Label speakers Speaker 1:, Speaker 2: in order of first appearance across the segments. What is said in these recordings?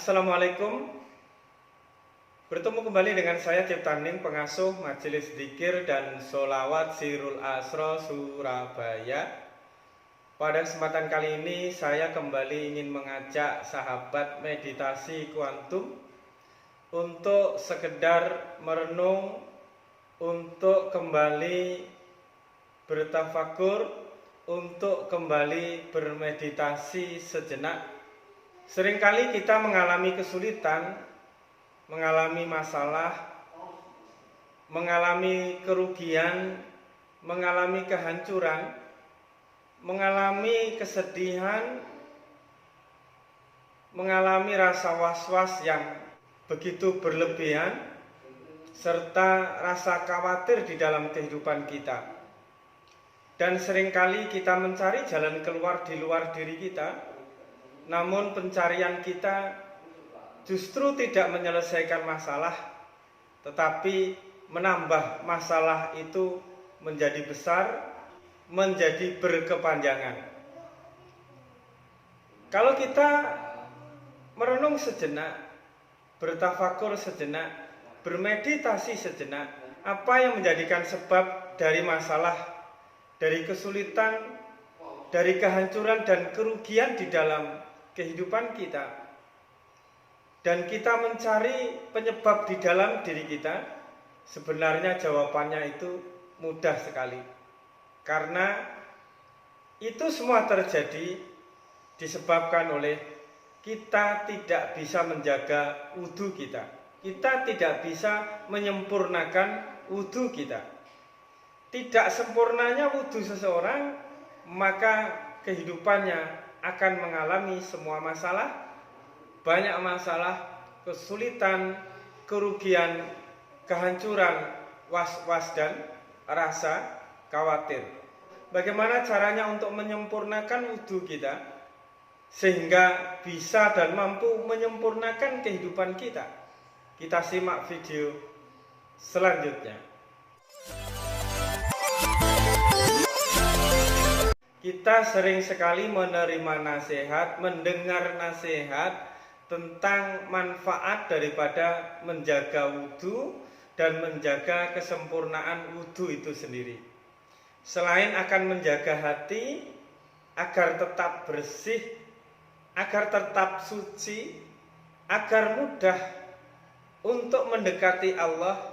Speaker 1: Assalamualaikum. Bertemu kembali dengan saya Ciptaning, pengasuh Majelis Dzikir dan Sholawat Sirul Asro Surabaya. Pada kesempatan kali ini saya kembali ingin mengajak sahabat meditasi kuantum untuk sekedar merenung, untuk kembali bertafakur, untuk kembali bermeditasi sejenak. Seringkali kita mengalami kesulitan, mengalami masalah, mengalami kerugian, mengalami kehancuran, mengalami kesedihan, mengalami rasa was-was yang begitu berlebihan, serta rasa khawatir di dalam kehidupan kita. Dan seringkali kita mencari jalan keluar di luar diri kita, namun pencarian kita justru tidak menyelesaikan masalah, tetapi menambah masalah itu menjadi besar, menjadi berkepanjangan. Kalau kita merenung sejenak, bertafakur sejenak, bermeditasi sejenak, apa yang menjadikan sebab dari masalah, dari kesulitan, dari kehancuran dan kerugian di dalam kehidupan kita, dan kita mencari penyebab di dalam diri kita, sebenarnya jawabannya itu mudah sekali. Karena itu semua terjadi disebabkan oleh kita tidak bisa menjaga wudhu kita. Kita tidak bisa menyempurnakan wudhu kita. Tidak sempurnanya wudhu seseorang, maka kehidupannya akan mengalami semua masalah, banyak masalah, kesulitan, kerugian, kehancuran, was-was dan rasa khawatir. Bagaimana caranya untuk menyempurnakan wudhu kita sehingga bisa dan mampu menyempurnakan kehidupan kita? Kita simak video selanjutnya. Kita sering sekali menerima nasihat, mendengar nasihat tentang manfaat daripada menjaga wudhu dan menjaga kesempurnaan wudhu itu sendiri. Selain akan menjaga hati agar tetap bersih, agar tetap suci, agar mudah untuk mendekati Allah,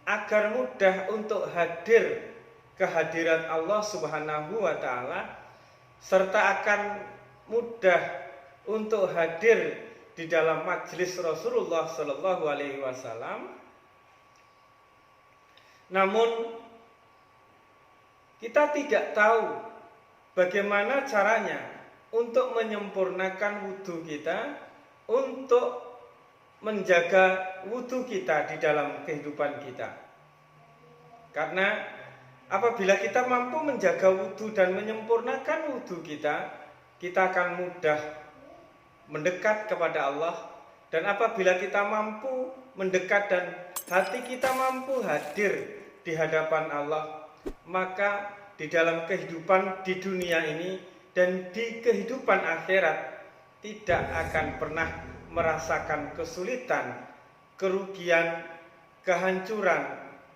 Speaker 1: agar mudah untuk hadir kehadiran Allah Subhanahu wa Ta'ala, serta akan mudah untuk hadir di dalam majelis Rasulullah Sallallahu Alaihi Wasallam. Namun kita tidak tahu bagaimana caranya untuk menyempurnakan wudhu kita, untuk menjaga wudhu kita di dalam kehidupan kita. Karena apabila kita mampu menjaga wudhu dan menyempurnakan wudhu kita, kita akan mudah mendekat kepada Allah. Dan apabila kita mampu mendekat dan hati kita mampu hadir di hadapan Allah, maka di dalam kehidupan di dunia ini dan di kehidupan akhirat tidak akan pernah merasakan kesulitan, kerugian, kehancuran,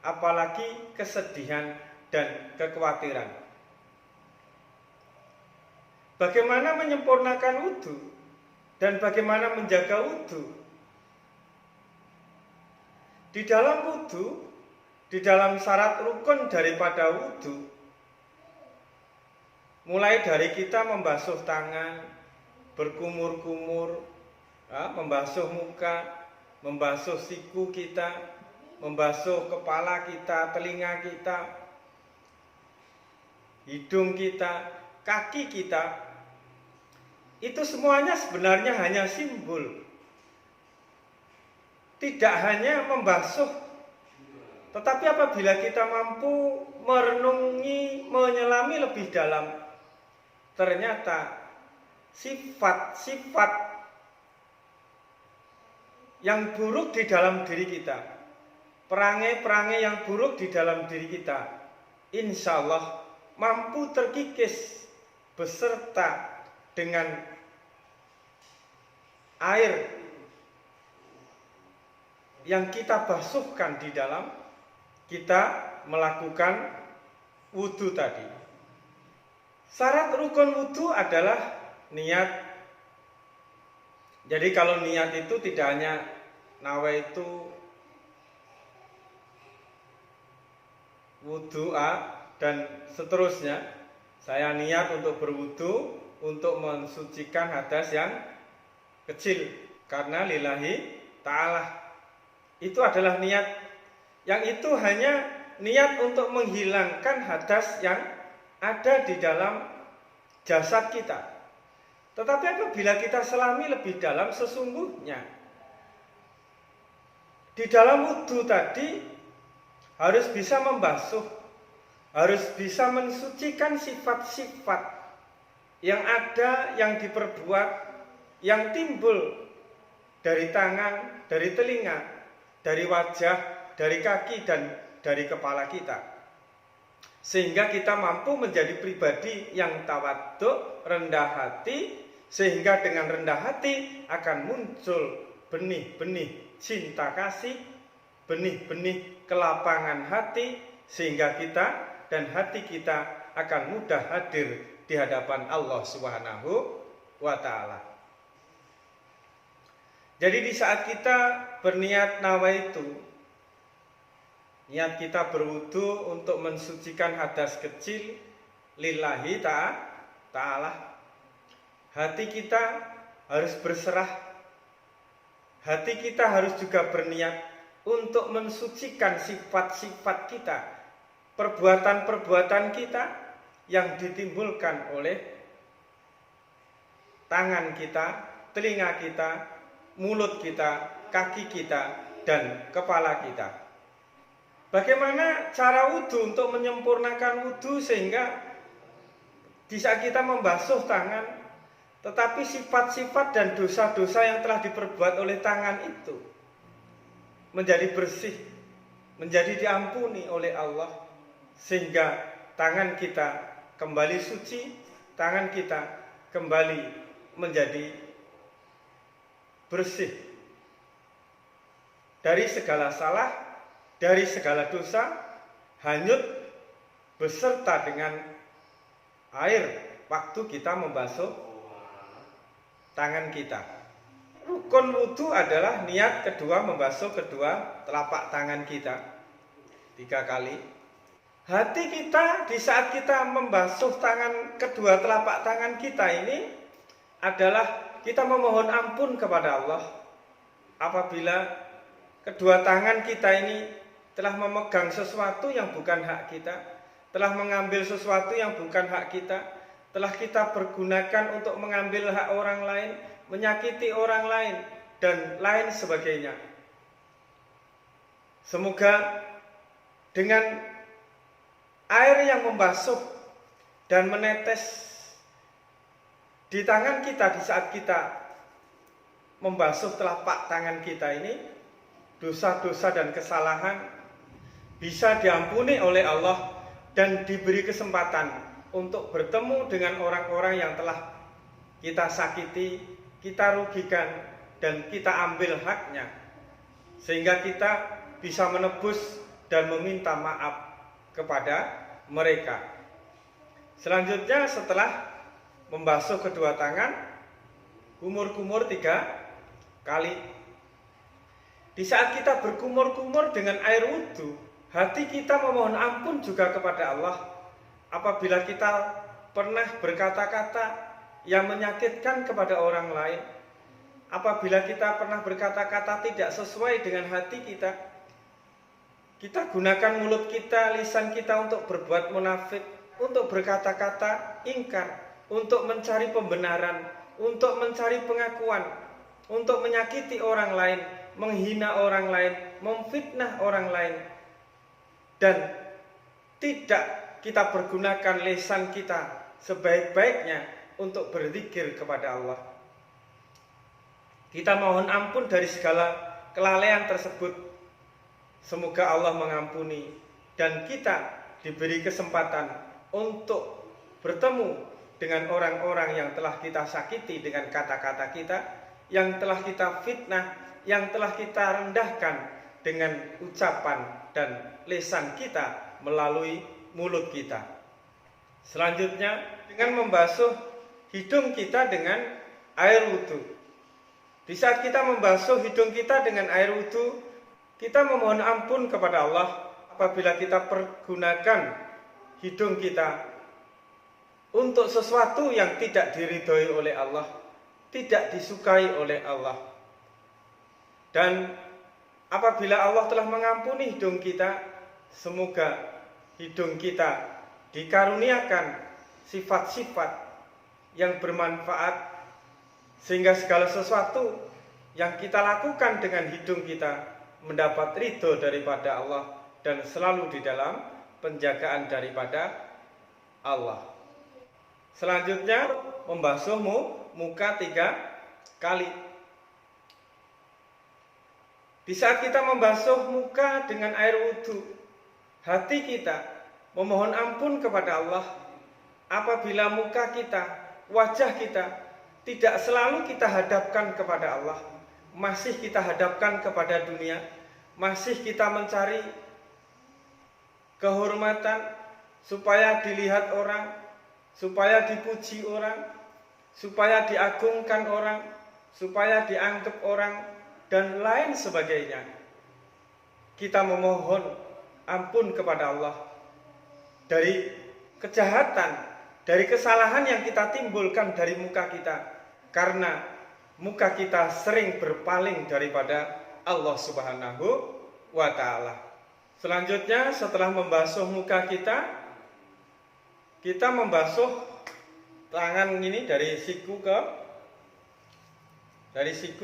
Speaker 1: apalagi kesedihan dan kekhawatiran. Bagaimana menyempurnakan wudhu dan bagaimana menjaga wudhu? Di dalam wudhu, di dalam syarat rukun daripada wudhu, mulai dari kita membasuh tangan, berkumur-kumur, membasuh muka, membasuh siku kita, membasuh kepala kita, telinga kita, hidung kita, kaki kita, itu semuanya sebenarnya hanya simbol. Tidak hanya membasuh, tetapi apabila kita mampu merenungi, menyelami lebih dalam, ternyata sifat-sifat yang buruk di dalam diri kita, perangai-perangai yang buruk di dalam diri kita, insya Allah mampu terkikis beserta dengan air yang kita basuhkan di dalam kita melakukan wudu tadi. Syarat rukun wudu adalah niat. Jadi kalau niat itu tidak hanya nawaitu wudu dan seterusnya. Saya niat untuk berwudu untuk mensucikan hadas yang kecil karena lillahi ta'ala. Itu adalah niat. Yang itu hanya niat untuk menghilangkan hadas yang ada di dalam jasad kita. Tetapi apabila kita selami lebih dalam, sesungguhnya di dalam wudu tadi harus bisa membasuh, harus bisa mensucikan sifat-sifat yang ada, yang diperbuat, yang timbul dari tangan, dari telinga, dari wajah, dari kaki, dan dari kepala kita. Sehingga kita mampu menjadi pribadi yang tawadhu, rendah hati, sehingga dengan rendah hati akan muncul benih-benih cinta kasih, benih-benih kelapangan hati, sehingga kita dan hati kita akan mudah hadir di hadapan Allah Subhanahu wa ta'ala. Jadi di saat kita berniat nawaitu, niat kita berwudu untuk mensucikan hadas kecil lillahi ta'ala, hati kita harus berserah, hati kita harus juga berniat untuk mensucikan sifat-sifat kita, perbuatan-perbuatan kita yang ditimbulkan oleh tangan kita, telinga kita, mulut kita, kaki kita, dan kepala kita. Bagaimana cara wudu untuk menyempurnakan wudu sehingga di saat kita membasuh tangan, tetapi sifat-sifat dan dosa-dosa yang telah diperbuat oleh tangan itu menjadi bersih, menjadi diampuni oleh Allah, sehingga tangan kita kembali suci, tangan kita kembali menjadi bersih dari segala salah, dari segala dosa, hanyut beserta dengan air waktu kita membasuh tangan kita. Rukun wudu adalah niat kedua membasuh kedua telapak tangan kita 3 kali. Hati kita di saat kita membasuh tangan kedua telapak tangan kita ini adalah kita memohon ampun kepada Allah apabila kedua tangan kita ini telah memegang sesuatu yang bukan hak kita, telah mengambil sesuatu yang bukan hak kita, telah kita pergunakan untuk mengambil hak orang lain, menyakiti orang lain, dan lain sebagainya. Semoga dengan air yang membasuh dan menetes di tangan kita di saat kita membasuh telapak tangan kita ini, dosa-dosa dan kesalahan bisa diampuni oleh Allah dan diberi kesempatan untuk bertemu dengan orang-orang yang telah kita sakiti, kita rugikan, dan kita ambil haknya, sehingga kita bisa menebus dan meminta maaf kepada mereka. Selanjutnya setelah membasuh kedua tangan, kumur-kumur 3 kali. Di saat kita berkumur-kumur dengan air wudu, hati kita memohon ampun juga kepada Allah apabila kita pernah berkata-kata yang menyakitkan kepada orang lain, apabila kita pernah berkata-kata tidak sesuai dengan hati kita. Kita gunakan mulut kita, lisan kita untuk berbuat munafik, untuk berkata-kata ingkar, untuk mencari pembenaran, untuk mencari pengakuan, untuk menyakiti orang lain, menghina orang lain, memfitnah orang lain, dan tidak kita pergunakan lisan kita sebaik-baiknya untuk berzikir kepada Allah. Kita mohon ampun dari segala kelalaian tersebut. Semoga Allah mengampuni dan kita diberi kesempatan untuk bertemu dengan orang-orang yang telah kita sakiti dengan kata-kata kita, yang telah kita fitnah, yang telah kita rendahkan dengan ucapan dan lisan kita melalui mulut kita. Selanjutnya dengan membasuh hidung kita dengan air wudhu. Di saat kita membasuh hidung kita dengan air wudhu, kita memohon ampun kepada Allah apabila kita pergunakan hidung kita untuk sesuatu yang tidak diridhoi oleh Allah, tidak disukai oleh Allah. Dan apabila Allah telah mengampuni hidung kita, semoga hidung kita dikaruniakan sifat-sifat yang bermanfaat, sehingga segala sesuatu yang kita lakukan dengan hidung kita mendapat ridho daripada Allah dan selalu di dalam penjagaan daripada Allah. Selanjutnya membasuh muka 3 kali. Di saat kita membasuh muka dengan air wudhu, hati kita memohon ampun kepada Allah apabila muka kita, wajah kita tidak selalu kita hadapkan kepada Allah, masih kita hadapkan kepada dunia, masih kita mencari kehormatan supaya dilihat orang, supaya dipuji orang, supaya diagungkan orang, supaya dianggap orang, dan lain sebagainya. Kita memohon ampun kepada Allah dari kejahatan, dari kesalahan yang kita timbulkan dari muka kita, karena muka kita sering berpaling daripada Allah Subhanahu wa Ta'ala. Selanjutnya setelah membasuh muka kita membasuh tangan ini dari siku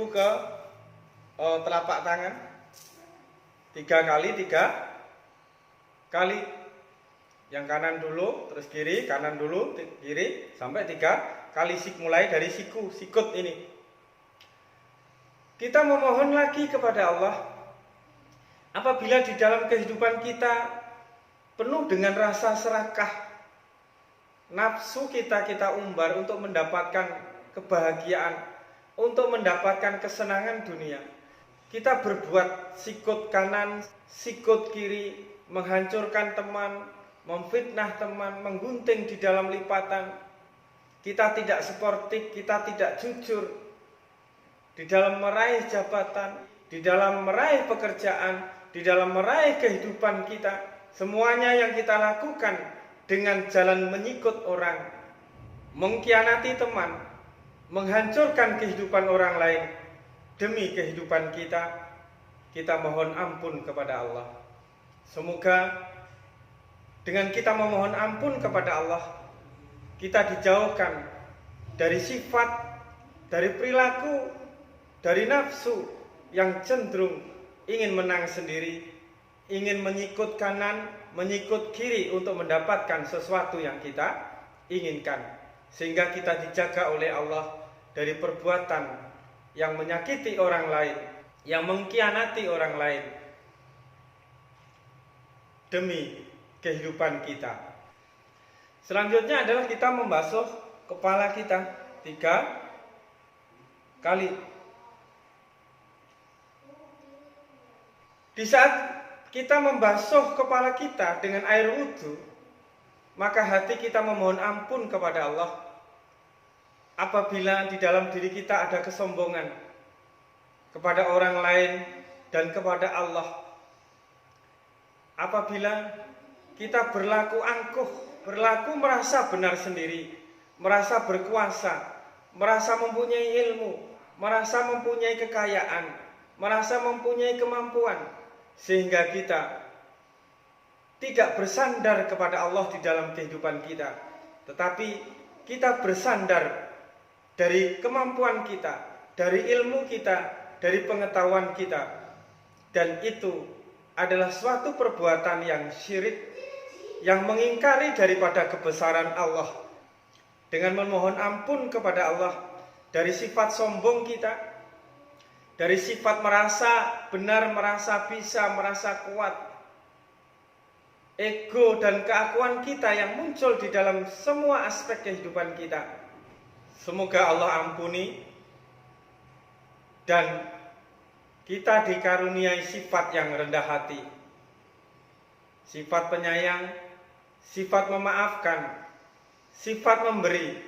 Speaker 1: ke telapak tangan 3 kali. Yang kanan dulu, terus kiri, kanan dulu, kiri, sampai 3 kali. Mulai dari sikut ini. Kita memohon lagi kepada Allah apabila di dalam kehidupan kita penuh dengan rasa serakah, nafsu kita umbar untuk mendapatkan kebahagiaan, untuk mendapatkan kesenangan dunia. Kita berbuat sikut kanan, sikut kiri, menghancurkan teman, memfitnah teman, menggunting di dalam lipatan. Kita tidak sportif, kita tidak jujur di dalam meraih jabatan, di dalam meraih pekerjaan, di dalam meraih kehidupan kita. Semuanya yang kita lakukan dengan jalan menyikut orang, mengkhianati teman, menghancurkan kehidupan orang lain demi kehidupan kita. Kita mohon ampun kepada Allah. Semoga dengan kita memohon ampun kepada Allah, kita dijauhkan dari sifat, dari perilaku, dari nafsu yang cenderung ingin menang sendiri, ingin menyikut kanan, menyikut kiri untuk mendapatkan sesuatu yang kita inginkan. Sehingga kita dijaga oleh Allah dari perbuatan yang menyakiti orang lain, yang mengkhianati orang lain demi kehidupan kita. Selanjutnya adalah kita membasuh kepala kita 3 kali. Di saat kita membasuh kepala kita dengan air wudhu, maka hati kita memohon ampun kepada Allah apabila di dalam diri kita ada kesombongan kepada orang lain dan kepada Allah. Apabila kita berlaku angkuh, berlaku merasa benar sendiri, merasa berkuasa, merasa mempunyai ilmu, merasa mempunyai kekayaan, merasa mempunyai kemampuan, sehingga kita tidak bersandar kepada Allah di dalam kehidupan kita, tetapi kita bersandar dari kemampuan kita, dari ilmu kita, dari pengetahuan kita. Dan itu adalah suatu perbuatan yang syirik, yang mengingkari daripada kebesaran Allah. Dengan memohon ampun kepada Allah dari sifat sombong kita, dari sifat merasa benar, merasa bisa, merasa kuat, ego dan keakuan kita yang muncul di dalam semua aspek kehidupan kita. Semoga Allah ampuni dan kita dikaruniai sifat yang rendah hati, sifat penyayang, sifat memaafkan, sifat memberi,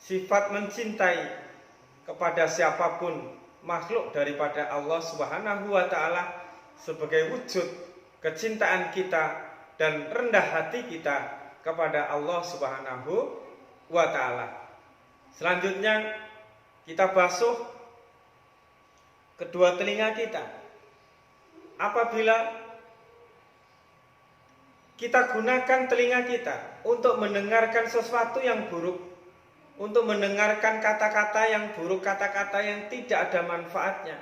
Speaker 1: sifat mencintai kepada siapapun makhluk daripada Allah Subhanahu wa taala sebagai wujud kecintaan kita dan rendah hati kita kepada Allah Subhanahu wa taala. Selanjutnya kita basuh kedua telinga kita. Apabila kita gunakan telinga kita untuk mendengarkan sesuatu yang buruk, untuk mendengarkan kata-kata yang buruk, kata-kata yang tidak ada manfaatnya,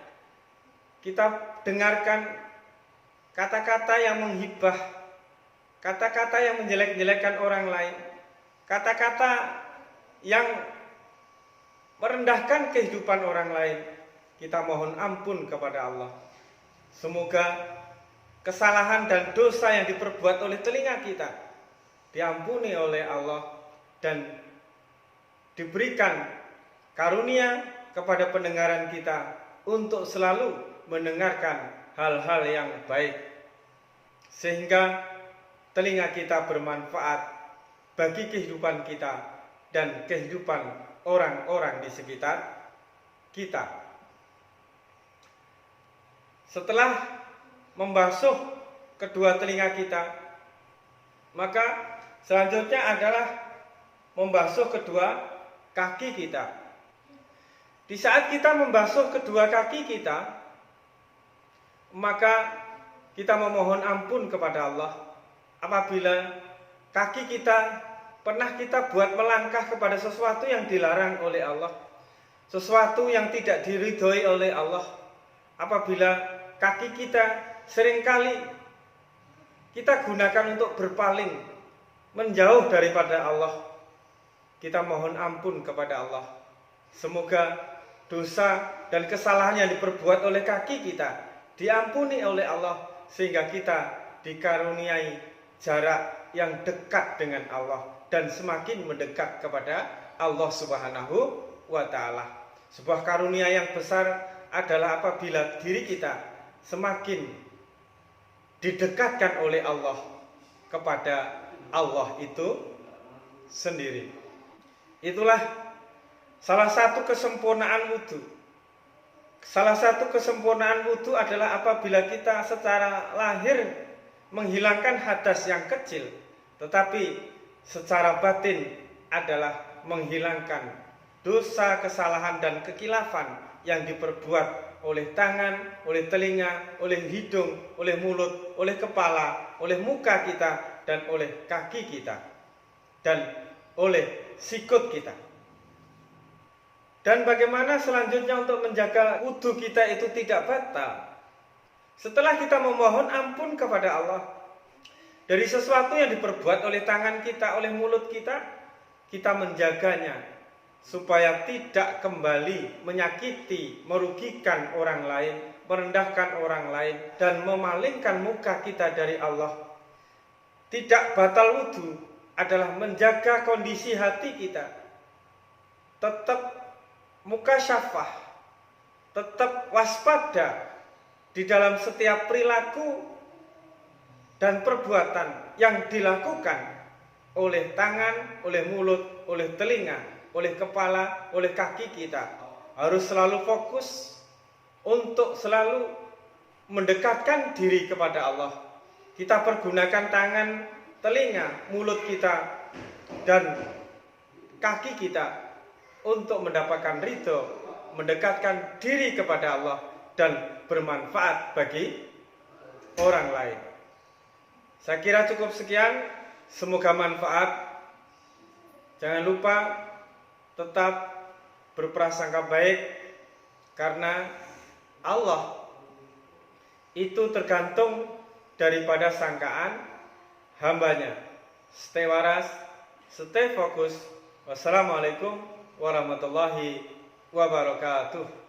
Speaker 1: kita dengarkan kata-kata yang menghibah, kata-kata yang menjelek-jelekkan orang lain, kata-kata yang merendahkan kehidupan orang lain, kita mohon ampun kepada Allah. Semoga kesalahan dan dosa yang diperbuat oleh telinga kita diampuni oleh Allah dan diberikan karunia kepada pendengaran kita untuk selalu mendengarkan hal-hal yang baik, sehingga telinga kita bermanfaat bagi kehidupan kita dan kehidupan orang-orang di sekitar kita. Setelah membasuh kedua telinga kita, maka selanjutnya adalah membasuh kedua kaki kita. Di saat kita membasuh kedua kaki kita, maka kita memohon ampun kepada Allah apabila kaki kita pernah kita buat melangkah kepada sesuatu yang dilarang oleh Allah, sesuatu yang tidak diridhoi oleh Allah. Apabila kaki kita seringkali kita gunakan untuk berpaling, menjauh daripada Allah, kita mohon ampun kepada Allah. Semoga dosa dan kesalahan yang diperbuat oleh kaki kita diampuni oleh Allah, sehingga kita dikaruniai jarak yang dekat dengan Allah dan semakin mendekat kepada Allah Subhanahu wa taala. Sebuah karunia yang besar adalah apabila diri kita semakin didekatkan oleh Allah kepada Allah itu sendiri. Itulah salah satu kesempurnaan wudu. Salah satu kesempurnaan wudu adalah apabila kita secara lahir menghilangkan hadas yang kecil, tetapi secara batin adalah menghilangkan dosa, kesalahan dan kekilafan yang diperbuat oleh tangan, oleh telinga, oleh hidung, oleh mulut, oleh kepala, oleh muka kita, dan oleh kaki kita, dan oleh sikut kita. Dan bagaimana selanjutnya untuk menjaga wudu kita itu tidak batal? Setelah kita memohon ampun kepada Allah dari sesuatu yang diperbuat oleh tangan kita, oleh mulut kita, kita menjaganya supaya tidak kembali menyakiti, merugikan orang lain, merendahkan orang lain, dan memalingkan muka kita dari Allah. Tidak batal wudu adalah menjaga kondisi hati kita tetap mukasyafah, tetap waspada di dalam setiap perilaku dan perbuatan yang dilakukan oleh tangan, oleh mulut, oleh telinga, oleh kepala, oleh kaki kita. Harus selalu fokus untuk selalu mendekatkan diri kepada Allah. Kita pergunakan tangan, telinga, mulut kita, dan kaki kita untuk mendapatkan ridho, mendekatkan diri kepada Allah, dan bermanfaat bagi orang lain. Saya kira cukup sekian. Semoga manfaat. Jangan lupa tetap berprasangka baik, karena Allah itu tergantung daripada sangkaan hambanya. Stay waras, stay fokus. Wassalamualaikum warahmatullahi wabarakatuh.